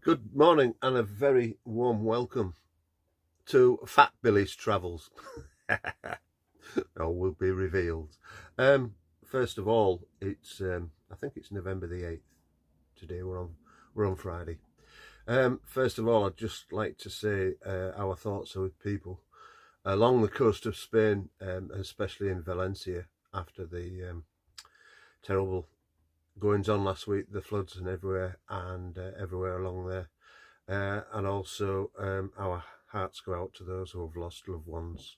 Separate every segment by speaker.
Speaker 1: Good morning and a very warm welcome to Fat Billy's Travels. All will be revealed. First of all, it's I think it's November the 8th. Today we're on Friday. First of all, I'd just like to say our thoughts are with people along the coast of Spain, especially in Valencia after the terrible goings on last week, the floods and everywhere along there. And also our hearts go out to those who have lost loved ones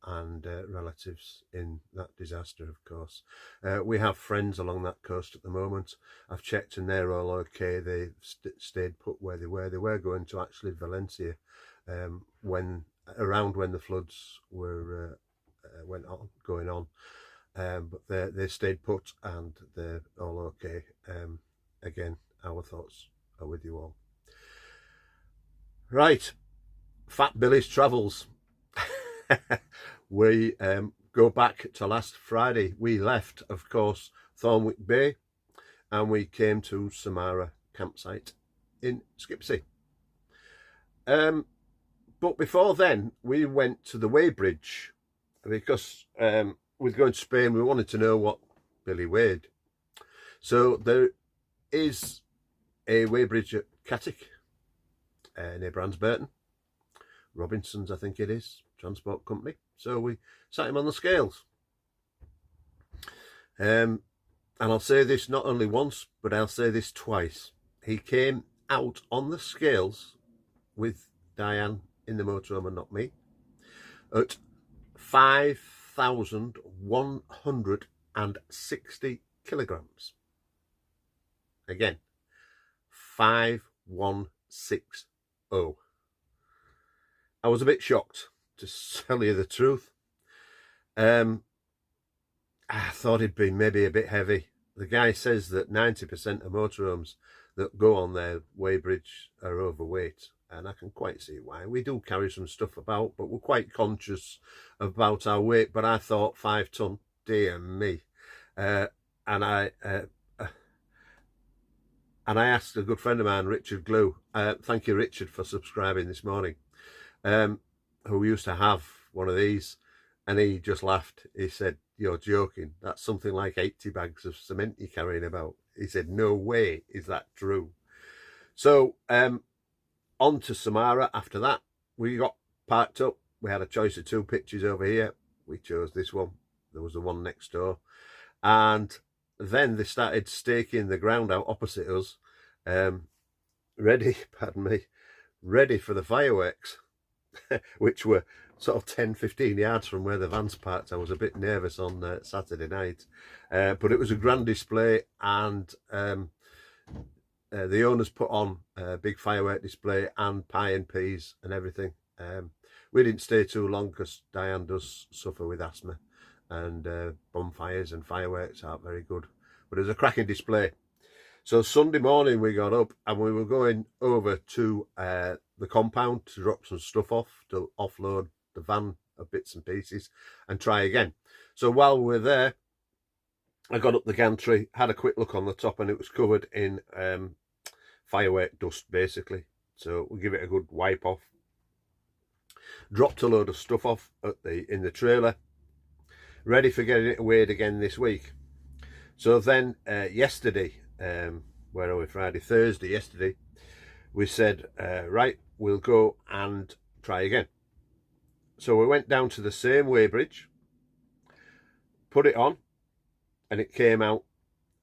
Speaker 1: and relatives in that disaster, of course. We have friends along that coast at the moment. I've checked and they're all okay. They stayed put where they were. They were going to actually Valencia when the floods were going on. But they stayed put and they're all okay. Again, our thoughts are with you all. Right, Fat Billy's Travels. We go back to last Friday. We left, of course, Thornwick Bay and we came to Samara campsite in Skipsea. But before then, we went to the Weighbridge because with going to Spain, we wanted to know what Billy weighed. So there is a Weighbridge at Catterick, near Bransburton. Robinson's, I think it is, transport company. So we sat him on the scales. And I'll say this not only once, but I'll say this twice. He came out on the scales with Diane in the motorhome and not me at 5,160 kilograms. Again, 5,160. I was a bit shocked, to tell you the truth. I thought it'd be maybe a bit heavy. The guy says that 90% of motorhomes that go on their Weighbridge are overweight, and I can quite see why. We do carry some stuff about, but we're quite conscious about our weight. But I thought 5 ton, dear me. And I asked a good friend of mine, Richard Glue, thank you, Richard, for subscribing this morning, who used to have one of these, and he just laughed. He said, "You're joking. That's something like 80 bags of cement you're carrying about." He said, "No way is that true." So on to Samara. After that, we got parked up. We had a choice of 2 pitches over here. We chose this one. There was the one next door. And then they started staking the ground out opposite us, ready for the fireworks, which were sort of 10-15 yards from where the van's parked. I was a bit nervous on Saturday night, but it was a grand display, and the owners put on a big firework display and pie and peas and everything. We didn't stay too long because Diane does suffer with asthma, and bonfires and fireworks aren't very good, but it was a cracking display. So Sunday morning we got up and we were going over to the compound to drop some stuff off, to offload the van of bits and pieces and try again. So while we were there, I got up the gantry, had a quick look on the top, and it was covered in firework dust basically. So we'll give it a good wipe off. Dropped a load of stuff off in the trailer, ready for getting it weighed again this week. So then yesterday, where are we, Thursday yesterday, we said, right, we'll go and try again. So we went down to the same Weighbridge, put it on, and it came out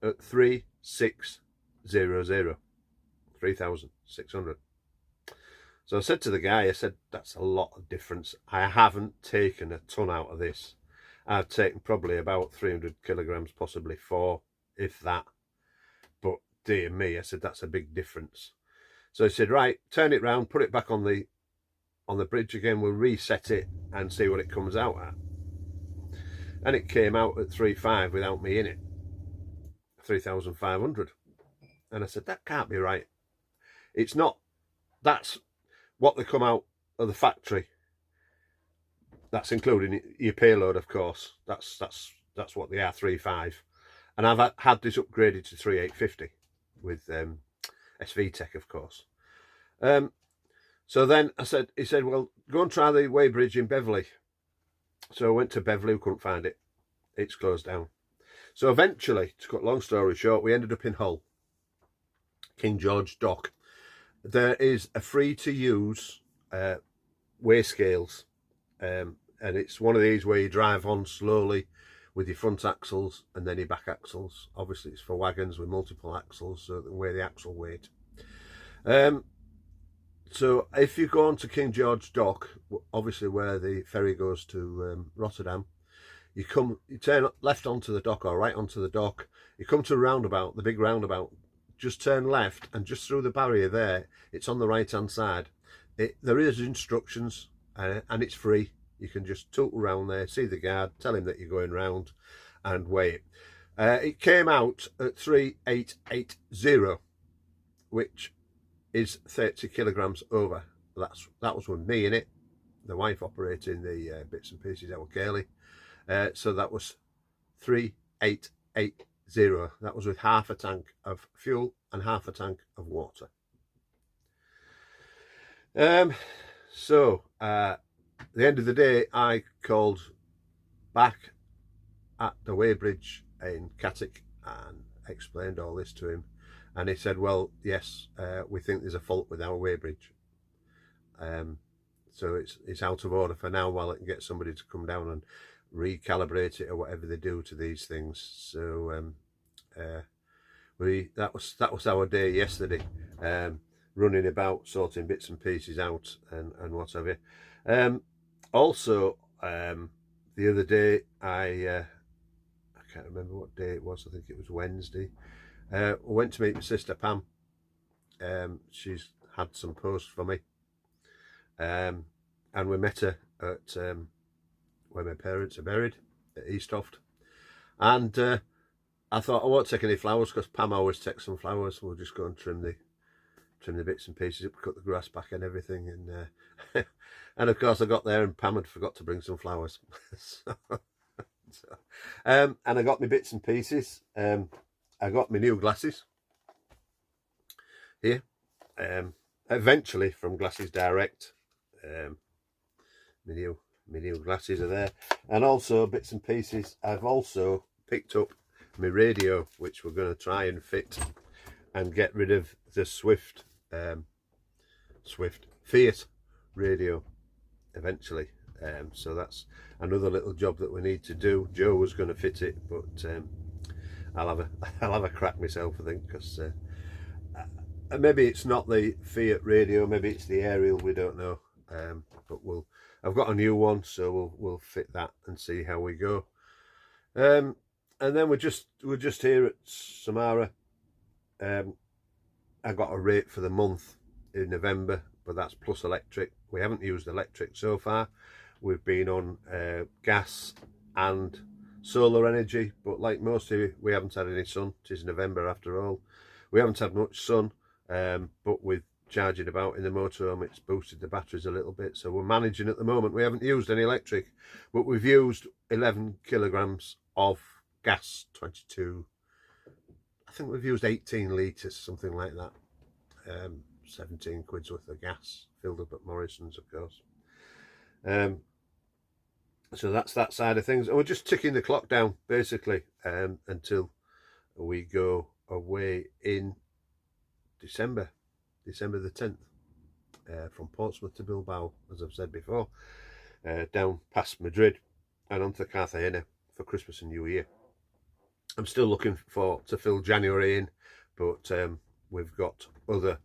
Speaker 1: at 3,600, 3,600. So I said to the guy, I said, that's a lot of difference. I haven't taken a ton out of this. I've taken probably about 300 kilograms, possibly 4, if that. But dear me, I said, that's a big difference. So he said, right, turn it round, put it back on the bridge again. We'll reset it and see what it comes out at. And it came out at 3,500 without me in it, 3,500. And I said, that can't be right. It's not. That's what they come out of the factory. That's including your payload, of course. That's what they are, 3.5. And I've had this upgraded to 3.850 with SV Tech, of course. So then he said, well, go and try the Weybridge in Beverley. So I went to Beverley, we couldn't find it. It's closed down. So eventually, to cut long story short, we ended up in Hull, King George Dock. There is a free-to-use weigh scales, and it's one of these where you drive on slowly with your front axles and then your back axles. Obviously, it's for wagons with multiple axles, so they weigh the axle weight. So if you go on to King George Dock, obviously where the ferry goes to Rotterdam, you turn left onto the dock or right onto the dock. You come to a roundabout, the big roundabout. Just turn left, and just through the barrier there, it's on the right-hand side. There is instructions, and it's free. You can just toot around there, see the guard, tell him that you're going round, and weigh it. It came out at 3880, which is 30 kilograms over. That was with me in it, the wife operating the bits and pieces out of Cayley. So that was 3880. That was with half a tank of fuel and half a tank of water. So at the end of the day, I called back at the Weybridge in Catterick and explained all this to him, and he said, well, yes, we think there's a fault with our Weybridge, so it's out of order for now while it can get somebody to come down and recalibrate it or whatever they do to these things. So that was our day yesterday, running about sorting bits and pieces out and what have you. Also, the other day I can't remember what day it was. I think it was Wednesday. I went to meet my sister Pam. She's had some posts for me, and we met her at where my parents are buried at Easthoft. And I thought I won't take any flowers because Pam always takes some flowers. We'll just go and trim the bits and pieces up, cut the grass back and everything. And and of course I got there and Pam had forgot to bring some flowers. And I got my bits and pieces. I got my new glasses here, eventually from Glasses Direct. My new glasses are there, and also bits and pieces. I've also picked up my radio, which we're going to try and fit and get rid of the Swift Fiat radio eventually. So that's another little job that we need to do. Joe was going to fit it, but I'll have a crack myself, I think, because maybe it's not the Fiat radio, maybe it's the aerial, we don't know. But I've got a new one, so we'll fit that and see how we go. And then we're just here at Samara. I got a rate for the month in November, but that's plus electric. We haven't used electric so far. We've been on gas and solar energy, but like most of you, we haven't had any sun. It is November after all. We haven't had much sun, but with charging about in the motorhome, it's boosted the batteries a little bit, so we're managing at the moment. We haven't used any electric, but we've used 11 kilograms of gas, 22, I think we've used 18 litres, something like that. 17 quid's worth of gas, filled up at Morrison's, of course. So that's that side of things, and we're just ticking the clock down basically until we go away in December the 10th, from Portsmouth to Bilbao, as I've said before, down past Madrid and on to Cartagena for Christmas and New Year. I'm still looking to fill January in, but we've got other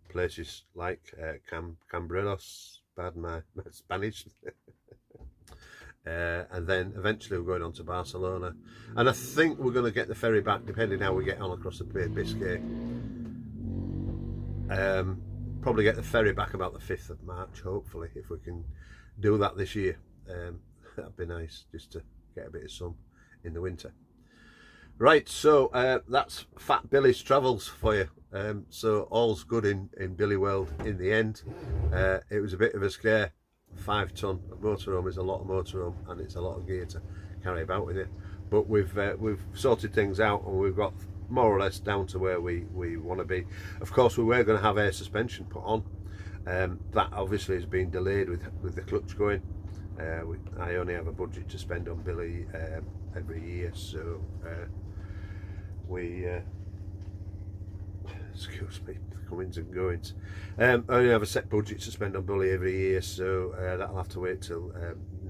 Speaker 1: places like Cambrelos, pardon my Spanish, and then eventually we're going on to Barcelona, and I think we're going to get the ferry back depending how we get on across the Bay of Biscay. Probably get the ferry back about the 5th of March, hopefully, if we can do that this year. That'd be nice, just to get a bit of sun in the winter. Right, so that's Fat Billy's Travels for you. So all's good in Billy World in the end. It was a bit of a scare. 5 ton motorhome is a lot of motorhome, and it's a lot of gear to carry about with it. But we've sorted things out, and we've got more or less down to where we want to be. Of course, we were going to have air suspension put on. That obviously has been delayed with the clutch going. I only have a budget to spend on Billy every year, so we excuse me, the comings and goings. I only have a set budget to spend on Billy every year, so that'll have to wait till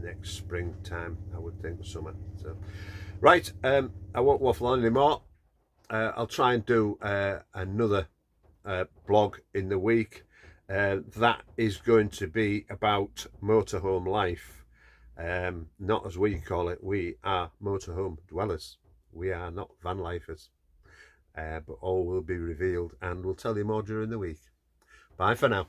Speaker 1: next springtime, I would think, summer. So right, I won't waffle on anymore. I'll try and do another blog in the week. That is going to be about motorhome life. Not as we call it. We are motorhome dwellers. We are not van lifers. But all will be revealed, and we'll tell you more during the week. Bye for now.